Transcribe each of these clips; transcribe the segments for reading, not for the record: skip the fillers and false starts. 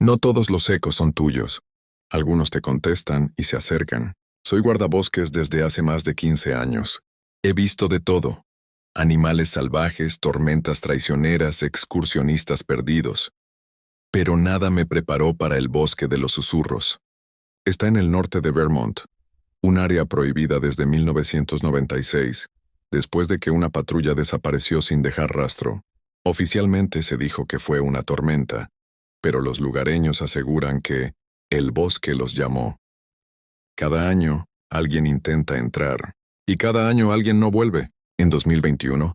No todos los ecos son tuyos. Algunos te contestan y se acercan. Soy guardabosques desde hace más de 15 años. He visto de todo. Animales salvajes, tormentas traicioneras, excursionistas perdidos. Pero nada me preparó para el bosque de los susurros. Está en el norte de Vermont, un área prohibida desde 1996, después de que una patrulla desapareció sin dejar rastro. Oficialmente se dijo que fue una tormenta, pero los lugareños aseguran que el bosque los llamó. Cada año, alguien intenta entrar, y cada año alguien no vuelve. En 2021,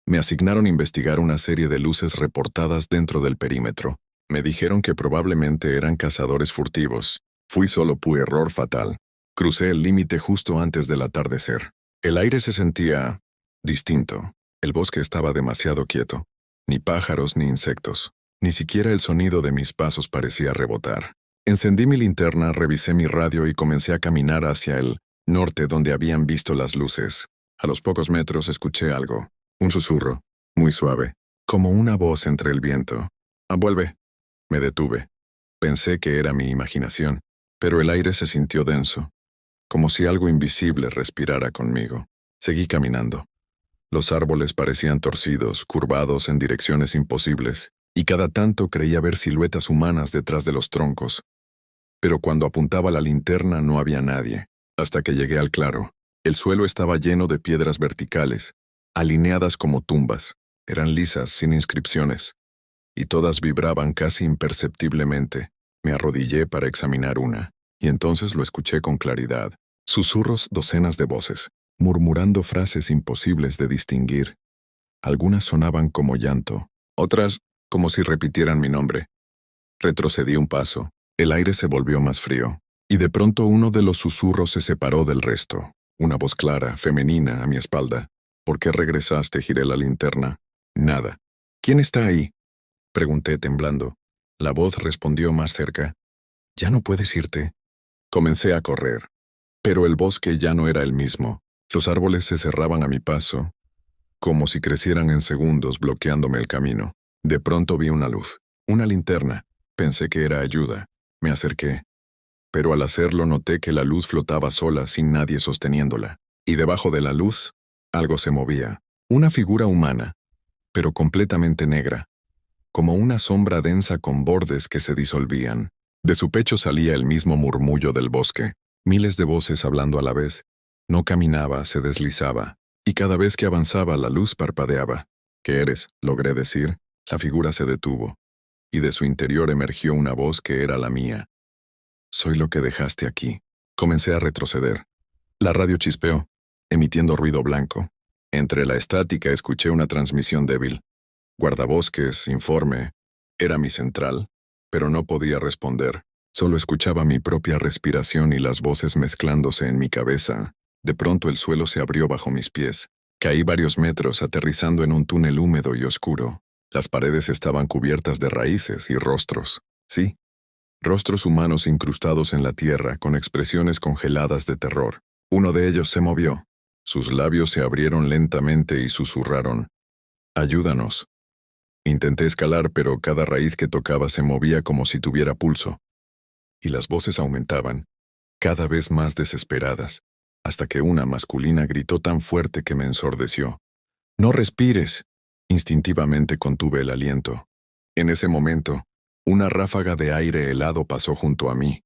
me asignaron investigar una serie de luces reportadas dentro del perímetro. Me dijeron que probablemente eran cazadores furtivos. Fui solo pu error fatal. Crucé el límite justo antes del atardecer. El aire se sentía distinto. El bosque estaba demasiado quieto. Ni pájaros ni insectos. Ni siquiera el sonido de mis pasos parecía rebotar. Encendí mi linterna, revisé mi radio y comencé a caminar hacia el norte donde habían visto las luces. A los pocos metros escuché algo. Un susurro, muy suave, como una voz entre el viento. «Vuelve». Me detuve. Pensé que era mi imaginación, pero el aire se sintió denso, como si algo invisible respirara conmigo. Seguí caminando. Los árboles parecían torcidos, curvados en direcciones imposibles, y cada tanto creía ver siluetas humanas detrás de los troncos. Pero cuando apuntaba la linterna no había nadie, hasta que llegué al claro. El suelo estaba lleno de piedras verticales, alineadas como tumbas. Eran lisas, sin inscripciones, y todas vibraban casi imperceptiblemente. Me arrodillé para examinar una, y entonces lo escuché con claridad. Susurros, docenas de voces, murmurando frases imposibles de distinguir. Algunas sonaban como llanto, otras como si repitieran mi nombre. Retrocedí un paso. El aire se volvió más frío, y de pronto uno de los susurros se separó del resto. Una voz clara, femenina, a mi espalda. «¿Por qué regresaste?» Giré la linterna. Nada. «¿Quién está ahí?», pregunté temblando. La voz respondió más cerca. «Ya no puedes irte». Comencé a correr. Pero el bosque ya no era el mismo. Los árboles se cerraban a mi paso, como si crecieran en segundos bloqueándome el camino. De pronto vi una luz. Una linterna. Pensé que era ayuda. Me acerqué. Pero al hacerlo noté que la luz flotaba sola sin nadie sosteniéndola. Y debajo de la luz, algo se movía. Una figura humana, pero completamente negra, como una sombra densa con bordes que se disolvían. De su pecho salía el mismo murmullo del bosque, miles de voces hablando a la vez. No caminaba, se deslizaba, y cada vez que avanzaba la luz parpadeaba. «¿Qué eres?», logré decir. La figura se detuvo, y de su interior emergió una voz que era la mía. «Soy lo que dejaste aquí». Comencé a retroceder. La radio chispeó, emitiendo ruido blanco. Entre la estática escuché una transmisión débil. «Guardabosques, informe». Era mi central, pero no podía responder. Solo escuchaba mi propia respiración y las voces mezclándose en mi cabeza. De pronto el suelo se abrió bajo mis pies. Caí varios metros, aterrizando en un túnel húmedo y oscuro. Las paredes estaban cubiertas de raíces y rostros. Sí, rostros humanos incrustados en la tierra con expresiones congeladas de terror. Uno de ellos se movió. Sus labios se abrieron lentamente y susurraron: «Ayúdanos». Intenté escalar, pero cada raíz que tocaba se movía como si tuviera pulso. Y las voces aumentaban, cada vez más desesperadas, hasta que una masculina gritó tan fuerte que me ensordeció. «¡No respires!». Instintivamente contuve el aliento. En ese momento, una ráfaga de aire helado pasó junto a mí,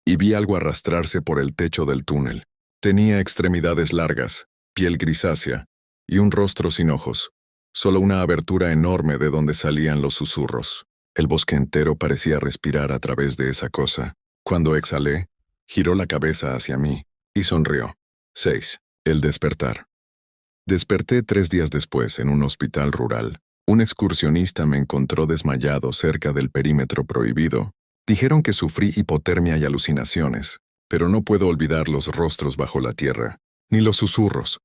y vi algo arrastrarse por el techo del túnel. Tenía extremidades largas, piel grisácea, y un rostro sin ojos. Solo una abertura enorme de donde salían los susurros. El bosque entero parecía respirar a través de esa cosa. Cuando exhalé, giró la cabeza hacia mí y sonrió. 6. El despertar. Desperté 3 días después en un hospital rural. Un excursionista me encontró desmayado cerca del perímetro prohibido. Dijeron que sufrí hipotermia y alucinaciones, pero no puedo olvidar los rostros bajo la tierra, ni los susurros.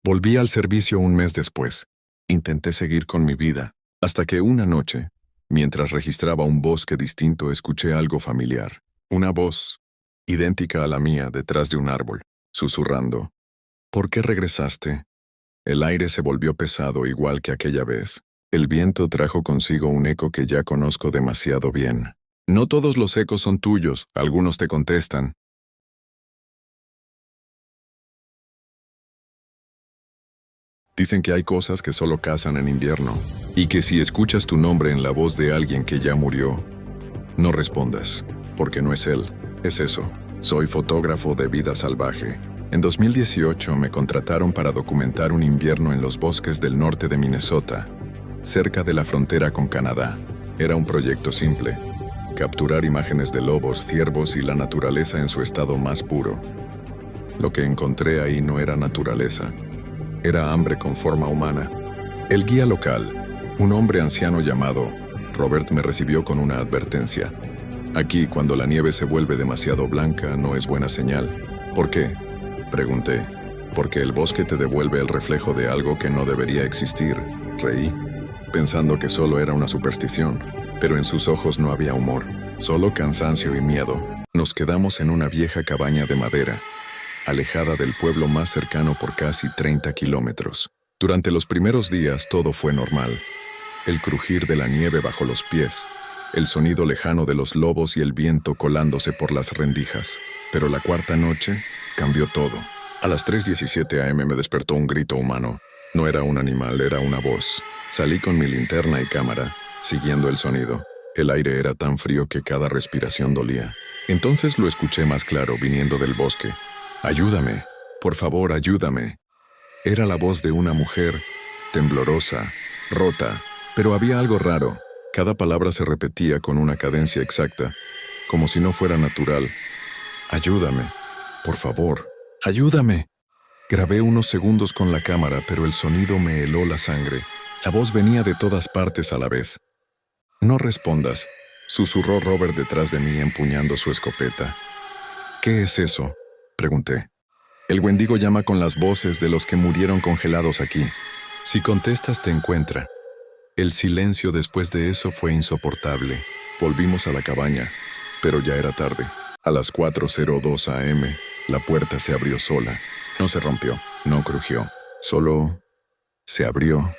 Volví al servicio un mes después. Intenté seguir con mi vida, hasta que una noche, mientras registraba un bosque distinto, escuché algo familiar. Una voz, idéntica a la mía, detrás de un árbol, susurrando: «¿Por qué regresaste?». El aire se volvió pesado igual que aquella vez. El viento trajo consigo un eco que ya conozco demasiado bien. No todos los ecos son tuyos, algunos te contestan. Dicen que hay cosas que solo cazan en invierno, y que si escuchas tu nombre en la voz de alguien que ya murió, no respondas, porque no es él, es eso. Soy fotógrafo de vida salvaje. En 2018 me contrataron para documentar un invierno en los bosques del norte de Minnesota, cerca de la frontera con Canadá. Era un proyecto simple: capturar imágenes de lobos, ciervos y la naturaleza en su estado más puro. Lo que encontré ahí no era naturaleza, era hambre con forma humana. El guía local, un hombre anciano llamado Robert, me recibió con una advertencia. Aquí, cuando la nieve se vuelve demasiado blanca, no es buena señal. ¿Por qué?, pregunté. Porque el bosque te devuelve el reflejo de algo que no debería existir. Reí, pensando que solo era una superstición, pero en sus ojos no había humor, solo cansancio y miedo. Nos quedamos en una vieja cabaña de madera, alejada del pueblo más cercano por casi 30 kilómetros. Durante los primeros días todo fue normal. El crujir de la nieve bajo los pies, el sonido lejano de los lobos y el viento colándose por las rendijas. Pero la cuarta noche cambió todo. A las 3:17 a.m. me despertó un grito humano. No era un animal, era una voz. Salí con mi linterna y cámara, siguiendo el sonido. El aire era tan frío que cada respiración dolía. Entonces lo escuché más claro, viniendo del bosque. «Ayúdame, por favor, ayúdame». Era la voz de una mujer, temblorosa, rota, pero había algo raro. Cada palabra se repetía con una cadencia exacta, como si no fuera natural. «Ayúdame, por favor, ayúdame». Grabé unos segundos con la cámara, pero el sonido me heló la sangre. La voz venía de todas partes a la vez. «No respondas», susurró Robert detrás de mí empuñando su escopeta. «¿Qué es eso?», pregunté. «El Wendigo llama con las voces de los que murieron congelados aquí. Si contestas te encuentra». El silencio después de eso fue insoportable. Volvimos a la cabaña, pero ya era tarde. A las 4:02 a.m., la puerta se abrió sola. No se rompió, no crujió, solo se abrió.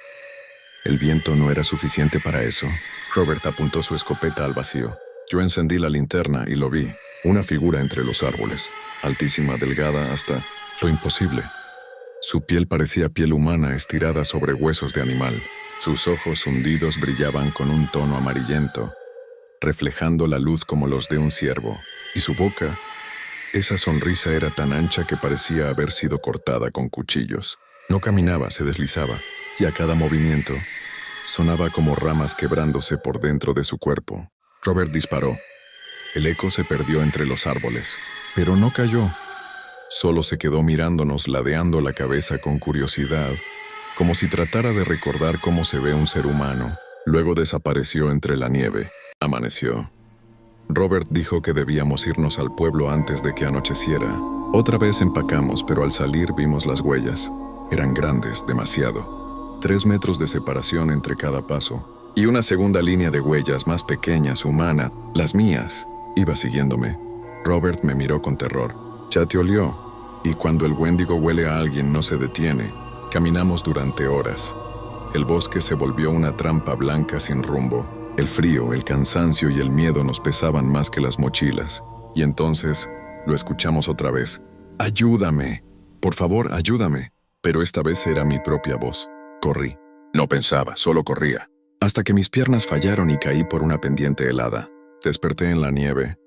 El viento no era suficiente para eso. Robert apuntó su escopeta al vacío. Yo encendí la linterna y lo vi. Una figura entre los árboles, altísima, delgada, hasta lo imposible. Su piel parecía piel humana estirada sobre huesos de animal. Sus ojos hundidos brillaban con un tono amarillento, reflejando la luz como los de un ciervo. Y su boca, esa sonrisa era tan ancha que parecía haber sido cortada con cuchillos. No caminaba, se deslizaba, y a cada movimiento sonaba como ramas quebrándose por dentro de su cuerpo. Robert disparó. El eco se perdió entre los árboles, pero no cayó. Solo se quedó mirándonos, ladeando la cabeza con curiosidad, como si tratara de recordar cómo se ve un ser humano. Luego desapareció entre la nieve. Amaneció. Robert dijo que debíamos irnos al pueblo antes de que anocheciera. Otra vez empacamos, pero al salir vimos las huellas. Eran grandes, demasiado. 3 metros de separación entre cada paso. Y una segunda línea de huellas más pequeñas, humana, las mías. Iba siguiéndome. Robert me miró con terror. «Ya te olió. Y cuando el Wendigo huele a alguien no se detiene». Caminamos durante horas. El bosque se volvió una trampa blanca sin rumbo. El frío, el cansancio y el miedo nos pesaban más que las mochilas. Y entonces lo escuchamos otra vez. «Ayúdame. Por favor, ayúdame». Pero esta vez era mi propia voz. Corrí. No pensaba, solo corría. Hasta que mis piernas fallaron y caí por una pendiente helada. Desperté en la nieve.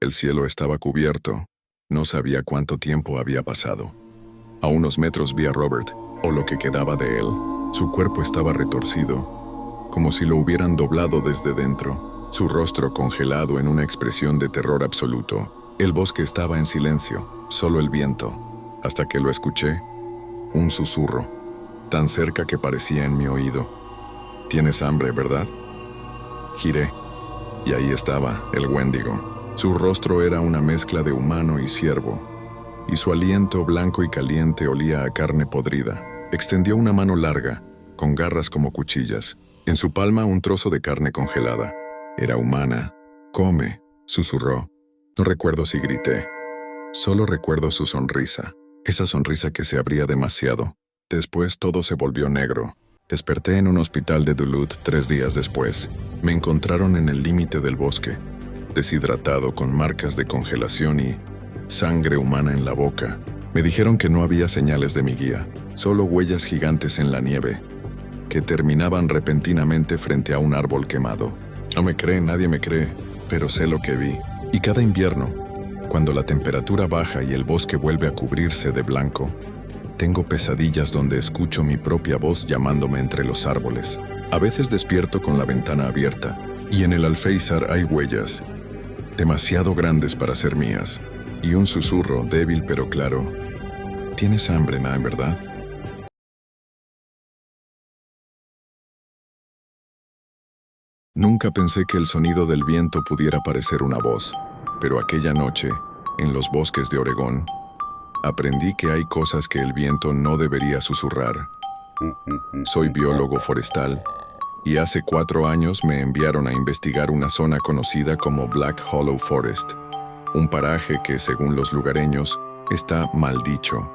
El cielo estaba cubierto. No sabía cuánto tiempo había pasado. A unos metros vi a Robert, o lo que quedaba de él. Su cuerpo estaba retorcido, como si lo hubieran doblado desde dentro. Su rostro congelado en una expresión de terror absoluto. El bosque estaba en silencio, solo el viento. Hasta que lo escuché. Un susurro, tan cerca que parecía en mi oído. «¿Tienes hambre, verdad?». Giré. Y ahí estaba, el Wendigo. Su rostro era una mezcla de humano y ciervo, y su aliento blanco y caliente olía a carne podrida. Extendió una mano larga, con garras como cuchillas. En su palma un trozo de carne congelada. Era humana. «Come», susurró. No recuerdo si grité. Solo recuerdo su sonrisa, esa sonrisa que se abría demasiado. Después todo se volvió negro. Desperté en un hospital de Duluth 3 días después. Me encontraron en el límite del bosque. deshidratado con marcas de congelación y sangre humana en la boca. Me dijeron que no había señales de mi guía, solo huellas gigantes en la nieve, que terminaban repentinamente frente a un árbol quemado. No me cree, nadie me cree, pero sé lo que vi. Y cada invierno, cuando la temperatura baja y el bosque vuelve a cubrirse de blanco, tengo pesadillas donde escucho mi propia voz llamándome entre los árboles. A veces despierto con la ventana abierta, y en el alféizar hay huellas, demasiado grandes para ser mías, y un susurro débil pero claro: ¿tienes hambre, Nan, verdad? Nunca pensé que el sonido del viento pudiera parecer una voz, pero aquella noche, en los bosques de Oregón, aprendí que hay cosas que el viento no debería susurrar. Soy biólogo forestal, y hace 4 años me enviaron a investigar una zona conocida como Black Hollow Forest, un paraje que, según los lugareños, está maldicho.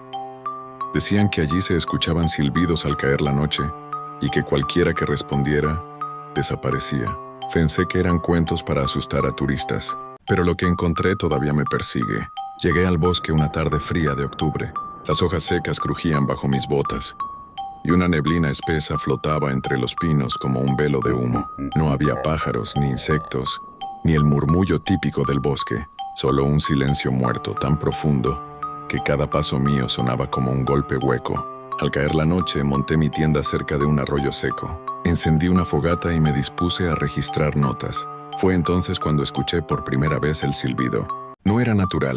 Decían que allí se escuchaban silbidos al caer la noche, y que cualquiera que respondiera desaparecía. Pensé que eran cuentos para asustar a turistas, pero lo que encontré todavía me persigue. Llegué al bosque una tarde fría de octubre. Las hojas secas crujían bajo mis botas, y una neblina espesa flotaba entre los pinos como un velo de humo. No había pájaros, ni insectos, ni el murmullo típico del bosque, solo un silencio muerto tan profundo que cada paso mío sonaba como un golpe hueco. Al caer la noche, monté mi tienda cerca de un arroyo seco. Encendí una fogata y me dispuse a registrar notas. Fue entonces cuando escuché por primera vez el silbido. No era natural,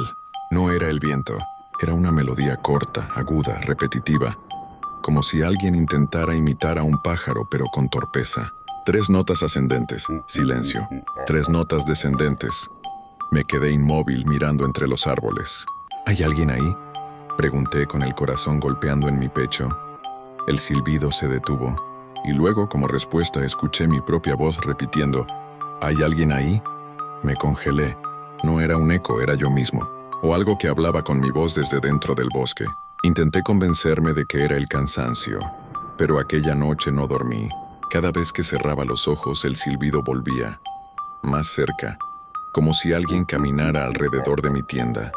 no era el viento. Era una melodía corta, aguda, repetitiva, como si alguien intentara imitar a un pájaro, pero con torpeza. 3 notas ascendentes, silencio. 3 notas descendentes. Me quedé inmóvil mirando entre los árboles. ¿Hay alguien ahí?, pregunté con el corazón golpeando en mi pecho. El silbido se detuvo, y luego, como respuesta, escuché mi propia voz repitiendo: ¿hay alguien ahí? Me congelé. No era un eco, era yo mismo, o algo que hablaba con mi voz desde dentro del bosque. Intenté convencerme de que era el cansancio, pero aquella noche no dormí. Cada vez que cerraba los ojos, el silbido volvía, más cerca, como si alguien caminara alrededor de mi tienda,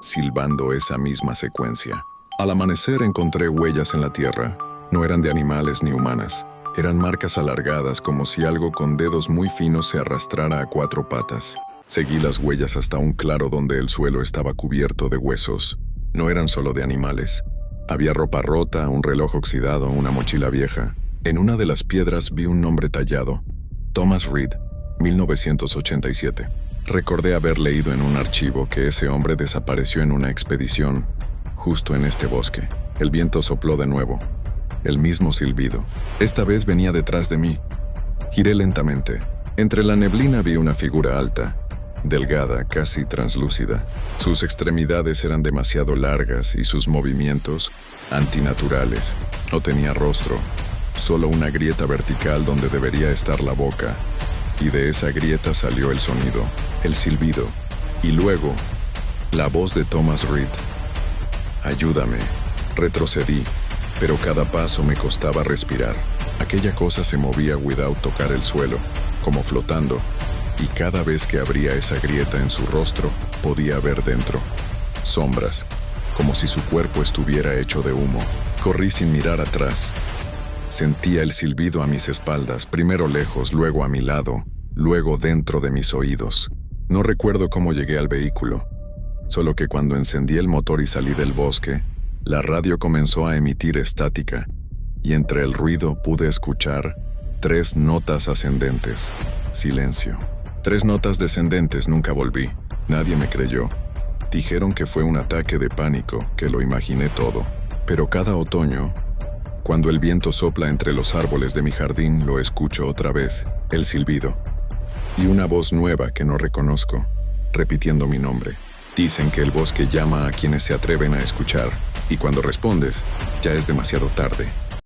silbando esa misma secuencia. Al amanecer encontré huellas en la tierra. No eran de animales ni humanas. Eran marcas alargadas, como si algo con dedos muy finos se arrastrara a 4 patas. Seguí las huellas hasta un claro donde el suelo estaba cubierto de huesos. No eran solo de animales. Había ropa rota, un reloj oxidado, una mochila vieja. En una de las piedras vi un nombre tallado: Thomas Reed, 1987. Recordé haber leído en un archivo que ese hombre desapareció en una expedición, justo en este bosque. El viento sopló de nuevo. El mismo silbido. Esta vez venía detrás de mí. Giré lentamente. Entre la neblina vi una figura alta, delgada, casi translúcida. Sus extremidades eran demasiado largas y sus movimientos antinaturales. No tenía rostro, solo una grieta vertical donde debería estar la boca. Y de esa grieta salió el sonido, el silbido, y luego, la voz de Thomas Reed. Ayúdame. Retrocedí, pero cada paso me costaba respirar. Aquella cosa se movía without tocar el suelo, como flotando, y cada vez que abría esa grieta en su rostro, podía ver dentro sombras, como si su cuerpo estuviera hecho de humo. Corrí sin mirar atrás. Sentía el silbido a mis espaldas, primero lejos, luego a mi lado, luego dentro de mis oídos. No recuerdo cómo llegué al vehículo, solo que cuando encendí el motor y salí del bosque, la radio comenzó a emitir estática, y entre el ruido pude escuchar 3 notas ascendentes. Silencio. 3 notas descendentes. Nunca volví. Nadie me creyó. Dijeron que fue un ataque de pánico, que lo imaginé todo. Pero cada otoño, cuando el viento sopla entre los árboles de mi jardín, lo escucho otra vez, el silbido. Y una voz nueva que no reconozco, repitiendo mi nombre. Dicen que el bosque llama a quienes se atreven a escuchar, y cuando respondes, ya es demasiado tarde.